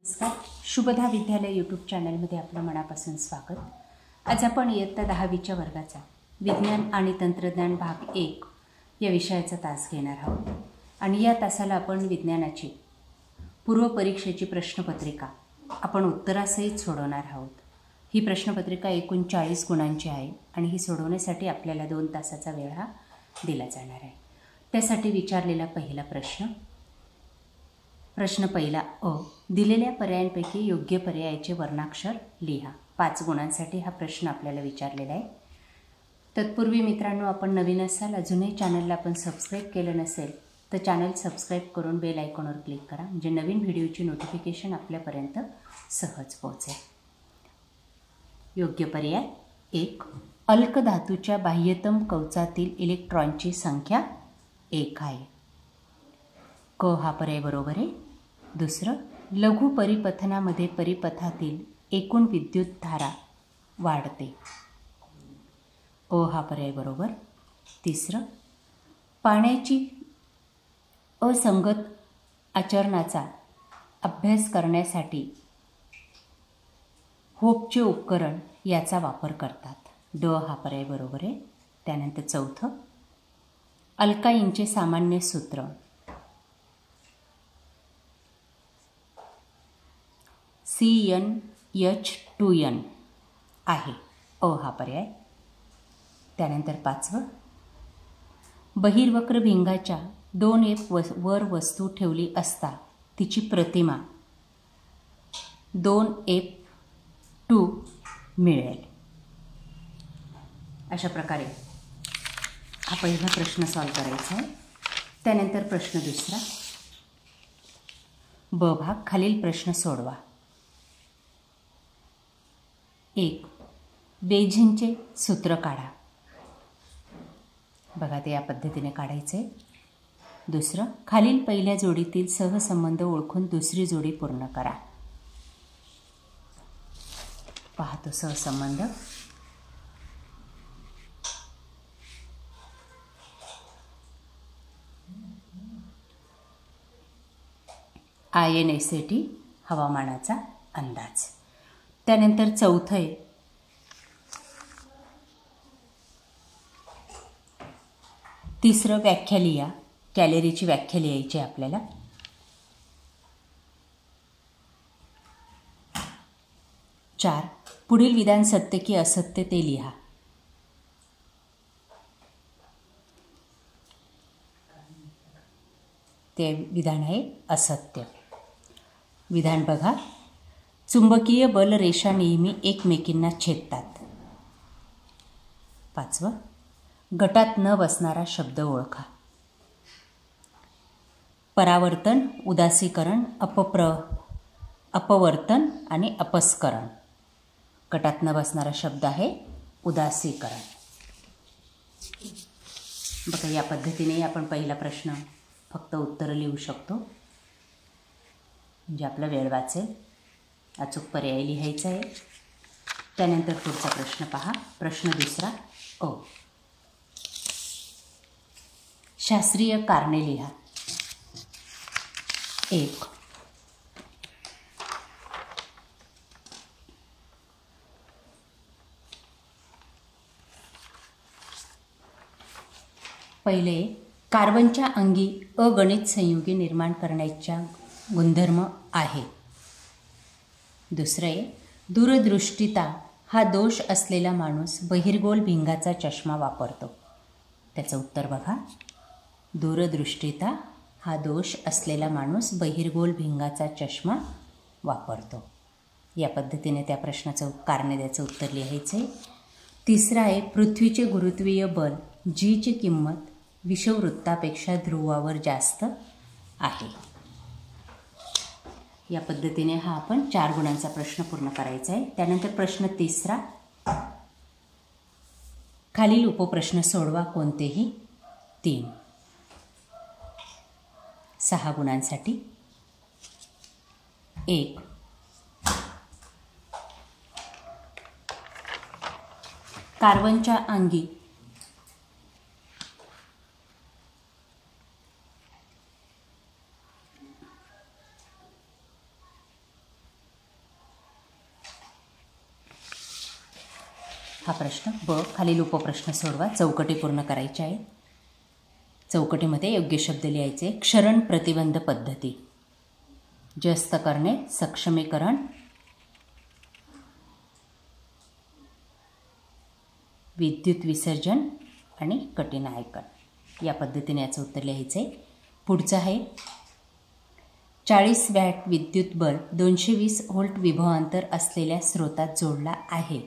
नमस्कार. शुभदा विद्यालय यूट्यूब चॅनलमध्ये आपलं मनापासून स्वागत. आज आपण इयत्ता 10वीच्या वर्गाचा विज्ञान आणि तंत्रज्ञान भाग 1 या विषयाचा तास घेणार आहोत आणि या तासाला आपण विज्ञानाची पूर्वपरीक्षेची प्रश्नपत्रिका आपण उत्तरासहित सोडवणार आहोत. ही प्रश्नपत्रिका एकूण 40 गुणांची आहे आणि ही सोडवण्यासाठी आपल्याला 2 तासाचा वेळ हा दिला जाणार आहे. त्यासाठी विचारलेला पहिला प्रश्न पहिला अ. दिलेल्या पर्यायांपैकी योग्य पर्यायाचे वर्णाक्षर लिहा. 5 गुणांसाठी हा प्रश्न आपल्याला विचारलेला आहे. तत्पूर्वी मित्रांनो, आपण नवीन असाल, अजूनही चॅनलला आपण सबस्क्राईब केलं नसेल तर चॅनल सबस्क्राईब करून बेल आयकॉनवर क्लिक करा, म्हणजे नवीन व्हिडिओची नोटिफिकेशन आपल्यापर्यंत सहज पोहोचेल. योग्य पर्याय 1. अल्कधातूच्या बाह्यतम कवचातील इलेक्ट्रॉनची संख्या 1 आहे. क हा पर्याय बरोबर आहे. दुसरं, लघु परिपथनामध्ये परिपथातील एकूण विद्युतधारा वाढते. अ हा पर्याय बरोबर. तिसरं, पाण्याची असंगत आचरणाचा अभ्यास करण्यासाठी होपचे उपकरण याचा वापर करतात. ड हा पर्याय बरोबर आहे. त्यानंतर चौथं, अल्काईनचे सामान्य सूत्र CnH2n आहे. अ हा पर्याय. त्यानंतर 5वं, बहिर्वक्र भिंगाच्या 2F वर वस्तू ठेवली असता तिची प्रतिमा 2F2 मिळेल. अशा प्रकारे हा पहिला प्रश्न सॉल्व करायचा आहे. त्यानंतर प्रश्न दुसरा, ब भाग. खालील प्रश्न सोडवा. 1. बेझिनचे सूत्र काढा. बघा, ते या पद्धतीने काढायचे. दुसरं, खालील पहिल्या जोडीतील सहसंबंध ओळखून दुसरी जोडी पूर्ण करा. पाहतो सहसंबंध. INSAT हवामानाचा अंदाज. त्यानंतर चौथं आहे, तिसरं, व्याख्या लिहा. कॅलरीची व्याख्या लिहायची आपल्याला. 4. पुढील विधान सत्य की असत्य ते लिहा. ते विधान आहे असत्य. विधान बघा, चुंबकीय बल रेषा नेहमी एकमेकींना छेदतात. 5वं, गटात न बसणारा शब्द ओळखा. परावर्तन, उदासीकरण, अपवर्तन आणि अपस्करण. गटात न बसणारा शब्द आहे उदासीकरण. बघा, या पद्धतीने आपण पहिला प्रश्न फक्त उत्तर लिहू शकतो, म्हणजे आपला वेळ वाचेल. अचूक पर्याय लिहायचा आहे. त्यानंतर पुढचा प्रश्न पहा. प्रश्न दुसरा अ. शास्त्रीय कारणे लिहा. 1. पहिले, कार्बनच्या अंगी अगणित संयुगे निर्माण करण्याचा गुणधर्म आहे. दुसरे, दूरदृष्टिता हा दोष असलेला माणूस बहिर्गोल भिंगाचा चष्मा वापरतो. त्याचं उत्तर बघा. दूरदृष्टिता हा दोष असलेला माणूस बहिर्गोल भिंगाचा चष्मा वापरतो. या पद्धतीने त्या प्रश्नाचं कारणे द्यायचं उत्तर लिहायचे. तिसरा आहे, पृथ्वीचे गुरुत्वीय बल जीची किंमत विषुववृत्तापेक्षा ध्रुवावर जास्त आहे. या पद्धतीने हा आपण 4 गुणांचा प्रश्न पूर्ण करायचा आहे. त्यानंतर प्रश्न तिसरा, खालील उपप्रश्न सोडवा, कोणतेही 3. 6 गुणांसाठी. 1. कार्बनच्या अंगी हा प्रश्न ब. खालील उपप्रश्न सोडवा. चौकटी पूर्ण करायचे आहेत. चौकटीमध्ये योग्य शब्द लिहायचे. क्षरण प्रतिबंध पद्धती, जस्त करणे, सक्षमीकरण, विद्युत विसर्जन आणि कठीण आयकन. या पद्धतीने याचं उत्तर लिहायचं आहे. पुढचं आहे 40 वॅट विद्युत बल्ब 220 व्होल्ट विभवांतर असलेल्या स्रोतात जोडला आहे,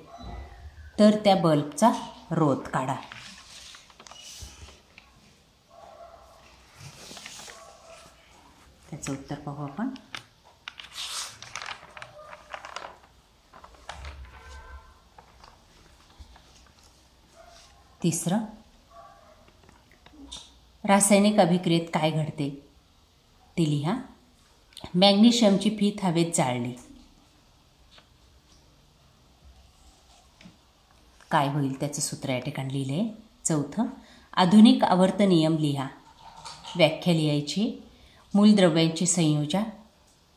तर त्या बल्बचा रोध काढा. त्याचं उत्तर पाहू आपण. तिसरं, रासायनिक अभिक्रियेत काय घडते ते लिहा. मॅग्नेशियमची फीत हवेत जाळली, काय होईल त्याचं सूत्र या ठिकाणी लिहिले. चौथं, आधुनिक आवर्त नियम लिहा. व्याख्या लिहायची. मूलद्रव्यांची संयोजन.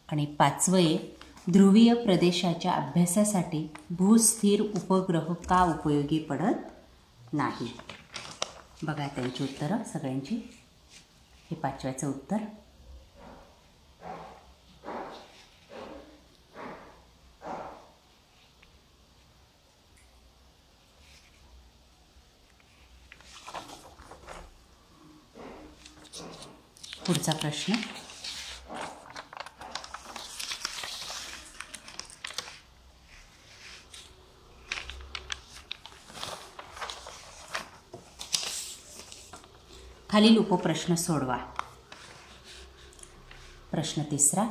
आणि 5वं, ध्रुवीय प्रदेशाच्या अभ्यासासाठी भूस्थिर उपग्रह का उपयोगी पडत नाही. बघा त्यांची उत्तरं सगळ्यांची. हे 5व्याचं उत्तर. पुढचा प्रश्न, खालील उपप्रश्न सोडवा. प्रश्न तिसरा,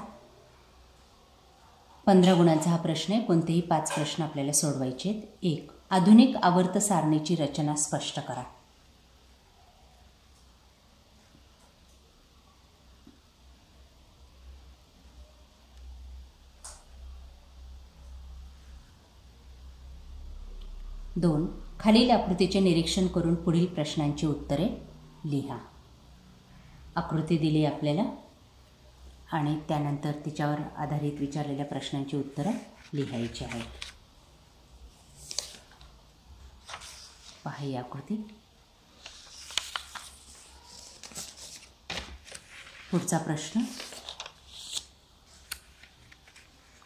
15 गुणांचा हा प्रश्न आहे. कोणतेही 5 प्रश्न आपल्याला सोडवायचे आहेत. 1, आधुनिक आवर्त सारणीची रचना स्पष्ट करा. दोन, खालील आकृतीचे निरीक्षण करून पुढील प्रश्नांची उत्तरे लिहा. आकृती दिली आपल्याला आणि त्यानंतर तिच्यावर आधारित विचारलेल्या प्रश्नांची उत्तरं लिहायची आहेत. पहा ही आकृती. पुढचा प्रश्न,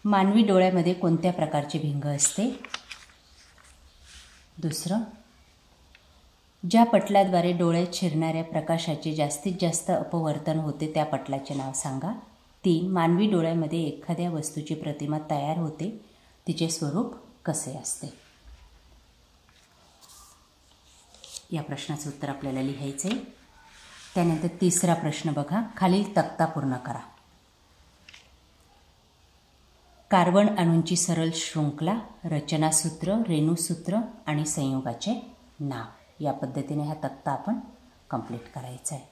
मानवी डोळ्यामध्ये कोणत्या प्रकारचे भिंग असते. दुसरं, ज्या पटलाद्वारे डोळ्यात शिरणाऱ्या प्रकाशाचे जास्तीत जास्त अपवर्तन होते त्या पटलाचे नाव सांगा. 3, मानवी डोळ्यामध्ये एखाद्या वस्तूची प्रतिमा तयार होते, तिचे स्वरूप कसे असते. या प्रश्नाचं उत्तर आपल्याला लिहायचं आहे. त्यानंतर तिसरा प्रश्न बघा. खालील तक्ता पूर्ण करा. कार्बन अणूंची सरळ शृंखला, रचनासूत्र, रेणुसूत्र आणि संयोगाचे नाव. या पद्धतीने हा तक्ता आपण कंप्लीट करायचा आहे.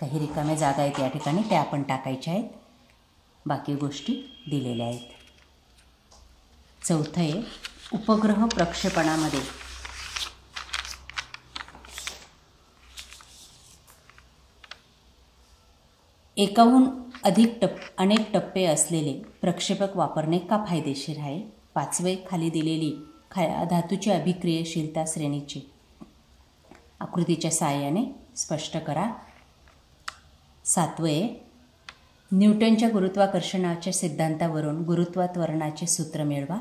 काही रिकाम्या जागा आहेत या ठिकाणी, त्या आपण टाकायच्या आहेत. बाकी गोष्टी दिलेल्या आहेत. चौथं आहे, उपग्रह प्रक्षेपणामध्ये एकाहून अधिक अनेक टप्पे असलेले प्रक्षेपक वापरणे का फायदेशीर आहे. 5वे, खाली दिलेली धातूची अभिक्रियशीलता श्रेणीची आकृतीच्या सहाय्याने स्पष्ट करा. 7वे, न्यूटनच्या गुरुत्वाकर्षणाच्या सिद्धांतावरून गुरुत्वात्वरणाचे सूत्र मिळवा.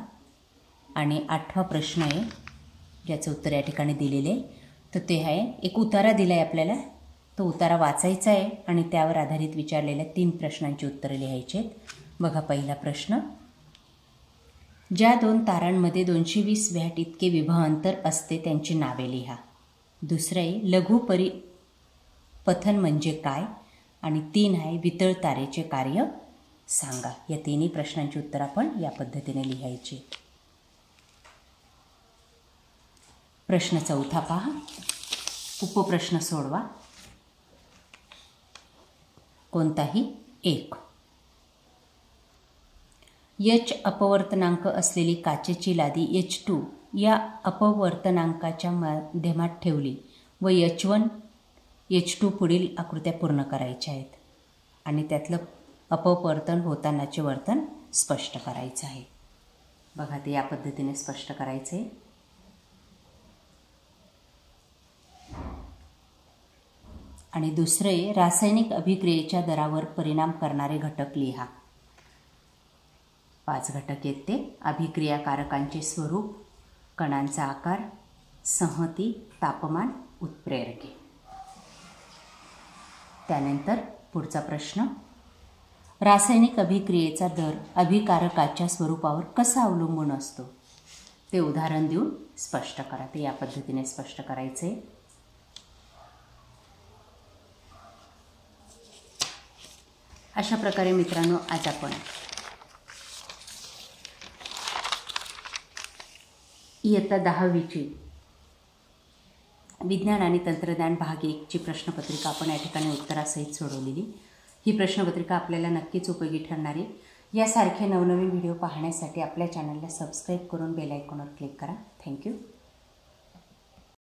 आणि 8वा प्रश्न आहे, ज्याचं उत्तर या ठिकाणी दिलेले, तर ते आहे, एक उतारा दिला आहे आपल्याला, तो उतारा वाचायचा आहे आणि त्यावर आधारित विचारलेल्या 3 प्रश्नांची उत्तरं लिहायची आहेत. बघा पहिला प्रश्न, ज्या 2 तारांमध्ये 220 वॅट इतके विभवांतर असते त्यांची नावे लिहा. दुसरं आहे, लघु परिपथन म्हणजे काय. आणि 3 आहे, वितळ तारेचे कार्य सांगा. या 3ही प्रश्नांची उत्तर आपण या पद्धतीने लिहायची. प्रश्न चौथा पहा. उपप्रश्न सोडवा. कोणताही एक. H अपवर्तनांक असलेली काचेची लादी H2 या अपवर्तनांकाच्या माध्यमात ठेवली व H1 H2 पुढील आकृत्या पूर्ण करायच्या आहेत आणि त्यातलं अपवर्तन होतानाचे वर्तन स्पष्ट करायचं आहे. बघा ते या पद्धतीने स्पष्ट करायचे. आणि दुसरे रासायनिक अभिक्रियेच्या दरावर परिणाम करणारे घटक लिहा. 5 घटक आहेत ते: अभिक्रियाकारकांचे स्वरूप, कणांचा आकार, संहती, तापमान, उत्प्रेरके. त्यानंतर पुढचा प्रश्न: रासायनिक अभिक्रियेचा दर अभिकारकाच्या स्वरूपावर कसा अवलंबून असतो ते उदाहरण देऊन स्पष्ट करा. ते या पद्धतीने स्पष्ट करायचे. अशा प्रकारे मित्रांनो आज आपण इयत्ता 10वीची विज्ञान आणि तंत्रज्ञान भाग 1 ची प्रश्नपत्रिका आपण या ठिकाणी उत्तरासहित सोडवलेली. ही प्रश्नपत्रिका आपल्याला नक्कीच उपयोगी ठरणार आहे. यासारखे नवनवीन व्हिडिओ पाहण्यासाठी आपल्या चॅनलला सबस्क्राईब करून बेल आयकॉनवर क्लिक करा. थँक्यू.